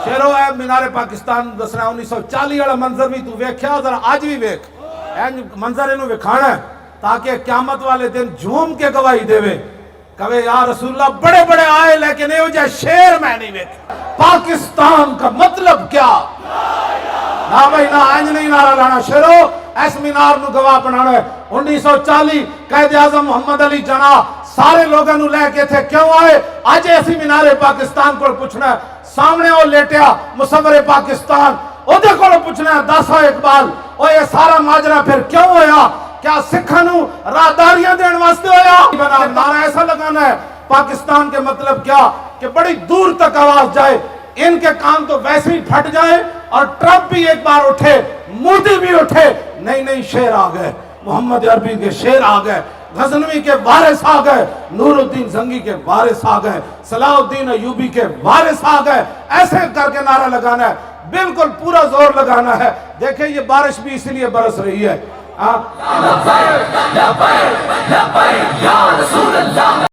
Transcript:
شیرو ہے مینار پاکستان دسنا 1940 والا منظر بھی تو ویکھیا ذرا آج بھی ویکھ منظر انہوں وکھانا ہے تاکہ قیامت والے دن جھوم کے گواہی دے وے کہے یا رسول اللہ بڑے بڑے آئے لیکن یہ جا شیر میں نہیں ویکھ پاکستان کا مطلب کیا نہ بھائی نہ آئنج نہیں نعرہ لانا شیرو ایس مینار نو گواہ بنانا ہے 1940 قائد اعظم محمد علی جناح سارے لوگوں نو لے کے تھے کیوں آئے آج ایسی مینار پاکستان کو پوچھنا ہے سامنے وہ لیٹیا مصور پاکستان وہ دے کو پوچھنا ہے داسا اقبال اور یہ سارا ماجرہ پھر کیوں ہویا کیا سکھانو راہداریاں دین واسطے ہویا نعرہ ایسا لگانا ہے پاکستان کے مطلب کیا کہ بڑی دور تک آواز جائے ان کے کام تو ویسے ہی پھٹ جائے اور ٹرمپ بھی ایک بار اٹھے مودی بھی اٹھے نئی شیر آ گئے محمد عربی کے شیر آ گئے غزنوی کے وارث آ گئے نور الدین زنگی کے وارث آ گئے صلاح الدین ایوبی کے وارث آ گئے ایسے کر کے نعرہ لگانا ہے بالکل پورا زور لگانا ہے دیکھیں یہ بارش بھی اسی لیے برس رہی ہے